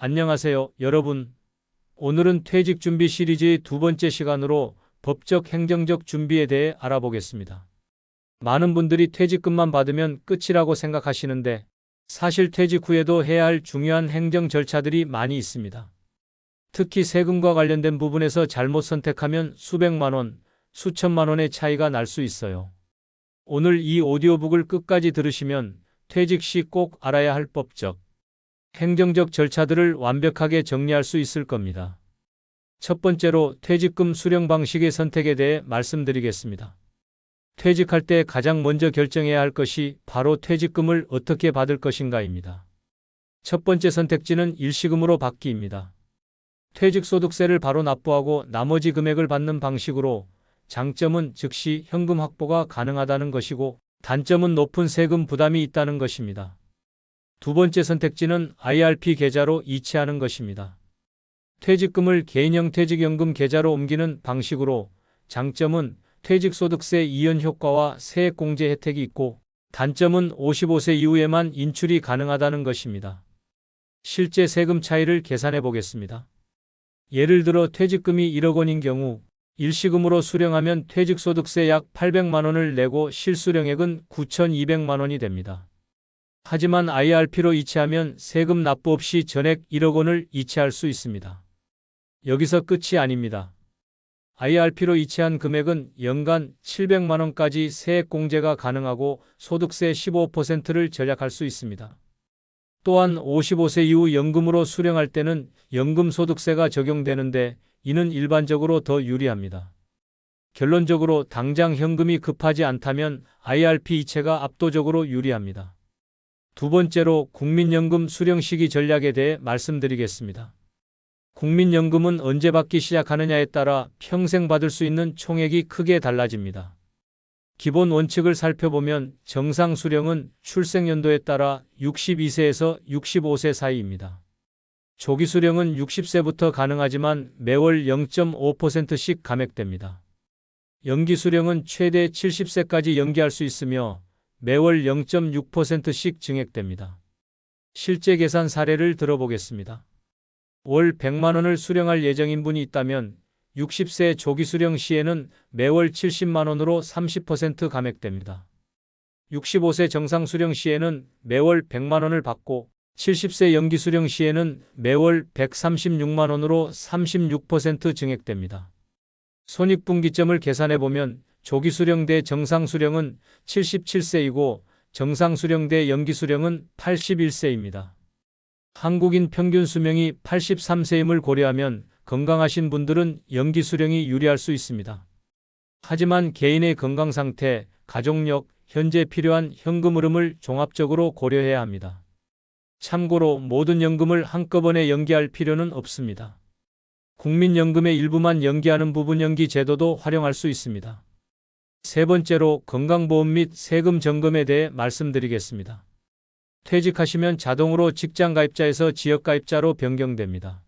안녕하세요, 여러분. 오늘은 퇴직 준비 시리즈의 두 번째 시간으로 법적 행정적 준비에 대해 알아보겠습니다. 많은 분들이 퇴직금만 받으면 끝이라고 생각하시는데 사실 퇴직 후에도 해야 할 중요한 행정 절차들이 많이 있습니다. 특히 세금과 관련된 부분에서 잘못 선택하면 수백만 원, 수천만 원의 차이가 날 수 있어요. 오늘 이 오디오북을 끝까지 들으시면 퇴직 시 꼭 알아야 할 법적, 행정적 절차들을 완벽하게 정리할 수 있을 겁니다. 첫 번째로 퇴직금 수령 방식의 선택에 대해 말씀드리겠습니다. 퇴직할 때 가장 먼저 결정해야 할 것이 바로 퇴직금을 어떻게 받을 것인가입니다. 첫 번째 선택지는 일시금으로 받기입니다. 퇴직소득세를 바로 납부하고 나머지 금액을 받는 방식으로 장점은 즉시 현금 확보가 가능하다는 것이고 단점은 높은 세금 부담이 있다는 것입니다. 두 번째 선택지는 IRP 계좌로 이체하는 것입니다. 퇴직금을 개인형 퇴직연금 계좌로 옮기는 방식으로 장점은 퇴직소득세 이연 효과와 세액공제 혜택이 있고 단점은 55세 이후에만 인출이 가능하다는 것입니다. 실제 세금 차이를 계산해 보겠습니다. 예를 들어 퇴직금이 1억 원인 경우 일시금으로 수령하면 퇴직소득세 약 800만 원을 내고 실수령액은 9,200만 원이 됩니다. 하지만 IRP로 이체하면 세금 납부 없이 전액 1억 원을 이체할 수 있습니다. 여기서 끝이 아닙니다. IRP로 이체한 금액은 연간 700만 원까지 세액 공제가 가능하고 소득세 15%를 절약할 수 있습니다. 또한 55세 이후 연금으로 수령할 때는 연금소득세가 적용되는데 이는 일반적으로 더 유리합니다. 결론적으로 당장 현금이 급하지 않다면 IRP 이체가 압도적으로 유리합니다. 두 번째로 국민연금 수령 시기 전략에 대해 말씀드리겠습니다. 국민연금은 언제 받기 시작하느냐에 따라 평생 받을 수 있는 총액이 크게 달라집니다. 기본 원칙을 살펴보면 정상 수령은 출생연도에 따라 62세에서 65세 사이입니다. 조기 수령은 60세부터 가능하지만 매월 0.5%씩 감액됩니다. 연기 수령은 최대 70세까지 연기할 수 있으며 매월 0.6%씩 증액됩니다. 실제 계산 사례를 들어보겠습니다. 월 100만 원을 수령할 예정인 분이 있다면 60세 조기 수령 시에는 매월 70만 원으로 30% 감액됩니다. 65세 정상 수령 시에는 매월 100만 원을 받고 70세 연기 수령 시에는 매월 136만 원으로 36% 증액됩니다. 손익분기점을 계산해보면 조기 수령 대 정상 수령은 77세이고 정상 수령 대 연기 수령은 81세입니다. 한국인 평균 수명이 83세임을 고려하면 건강하신 분들은 연기 수령이 유리할 수 있습니다. 하지만 개인의 건강 상태, 가족력, 현재 필요한 현금 흐름을 종합적으로 고려해야 합니다. 참고로 모든 연금을 한꺼번에 연기할 필요는 없습니다. 국민연금의 일부만 연기하는 부분연기 제도도 활용할 수 있습니다. 세 번째로 건강보험 및 세금 점검에 대해 말씀드리겠습니다. 퇴직하시면 자동으로 직장가입자에서 지역가입자로 변경됩니다.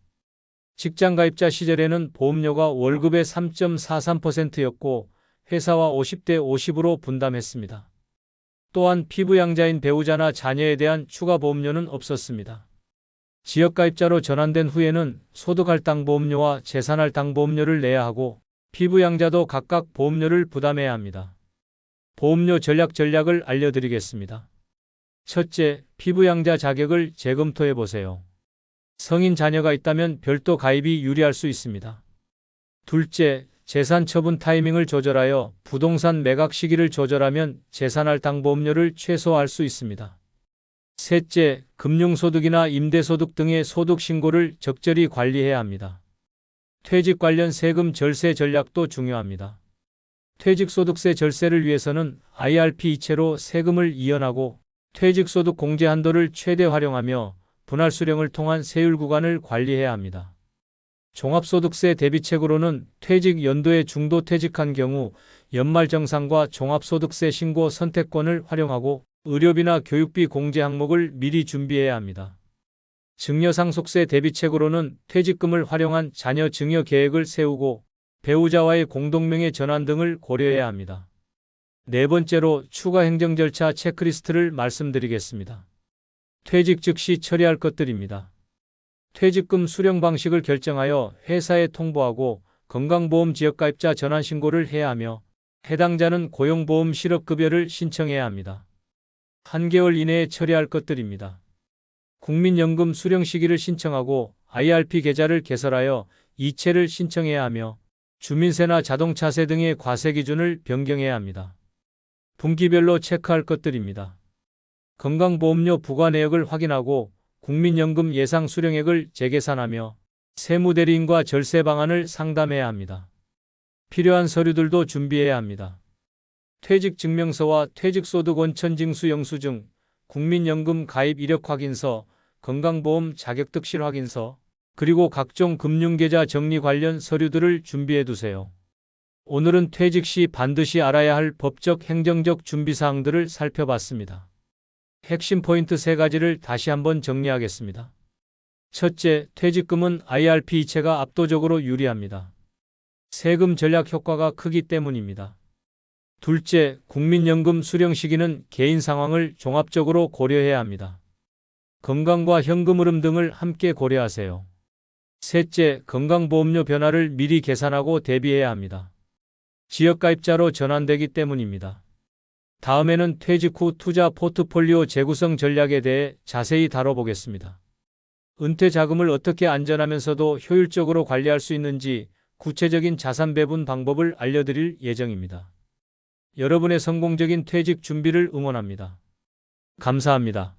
직장가입자 시절에는 보험료가 월급의 3.43%였고 회사와 50대 50으로 분담했습니다. 또한 피부양자인 배우자나 자녀에 대한 추가 보험료는 없었습니다. 지역가입자로 전환된 후에는 소득할당 보험료와 재산할당 보험료를 내야 하고 피부양자도 각각 보험료를 부담해야 합니다. 보험료 전략을 알려드리겠습니다. 첫째, 피부양자 자격을 재검토해 보세요. 성인 자녀가 있다면 별도 가입이 유리할 수 있습니다. 둘째, 재산 처분 타이밍을 조절하여 부동산 매각 시기를 조절하면 재산할당 보험료를 최소화할 수 있습니다. 셋째, 금융소득이나 임대소득 등의 소득 신고를 적절히 관리해야 합니다. 퇴직 관련 세금 절세 전략도 중요합니다. 퇴직소득세 절세를 위해서는 IRP 이체로 세금을 이연하고 퇴직소득 공제 한도를 최대 활용하며 분할수령을 통한 세율 구간을 관리해야 합니다. 종합소득세 대비책으로는 퇴직 연도에 중도 퇴직한 경우 연말정산과 종합소득세 신고 선택권을 활용하고 의료비나 교육비 공제 항목을 미리 준비해야 합니다. 증여상속세 대비책으로는 퇴직금을 활용한 자녀 증여 계획을 세우고 배우자와의 공동명의 전환 등을 고려해야 합니다. 네 번째로 추가 행정 절차 체크리스트를 말씀드리겠습니다. 퇴직 즉시 처리할 것들입니다. 퇴직금 수령 방식을 결정하여 회사에 통보하고 건강보험 지역가입자 전환 신고를 해야 하며 해당자는 고용보험 실업급여를 신청해야 합니다. 1개월 이내에 처리할 것들입니다. 국민연금 수령 시기를 신청하고 IRP 계좌를 개설하여 이체를 신청해야 하며 주민세나 자동차세 등의 과세 기준을 변경해야 합니다. 분기별로 체크할 것들입니다. 건강보험료 부과 내역을 확인하고 국민연금 예상 수령액을 재계산하며 세무대리인과 절세 방안을 상담해야 합니다. 필요한 서류들도 준비해야 합니다. 퇴직증명서와 퇴직소득 원천징수 영수증, 국민연금 가입 이력 확인서, 건강보험 자격특실 확인서, 그리고 각종 금융계좌 정리 관련 서류들을 준비해 두세요. 오늘은 퇴직 시 반드시 알아야 할 법적 행정적 준비사항들을 살펴봤습니다. 핵심 포인트 3가지를 다시 한번 정리하겠습니다. 첫째, 퇴직금은 IRP 이체가 압도적으로 유리합니다. 세금 절약 효과가 크기 때문입니다. 둘째, 국민연금 수령 시기는 개인 상황을 종합적으로 고려해야 합니다. 건강과 현금 흐름 등을 함께 고려하세요. 셋째, 건강보험료 변화를 미리 계산하고 대비해야 합니다. 지역가입자로 전환되기 때문입니다. 다음에는 퇴직 후 투자 포트폴리오 재구성 전략에 대해 자세히 다뤄보겠습니다. 은퇴 자금을 어떻게 안전하면서도 효율적으로 관리할 수 있는지 구체적인 자산 배분 방법을 알려드릴 예정입니다. 여러분의 성공적인 퇴직 준비를 응원합니다. 감사합니다.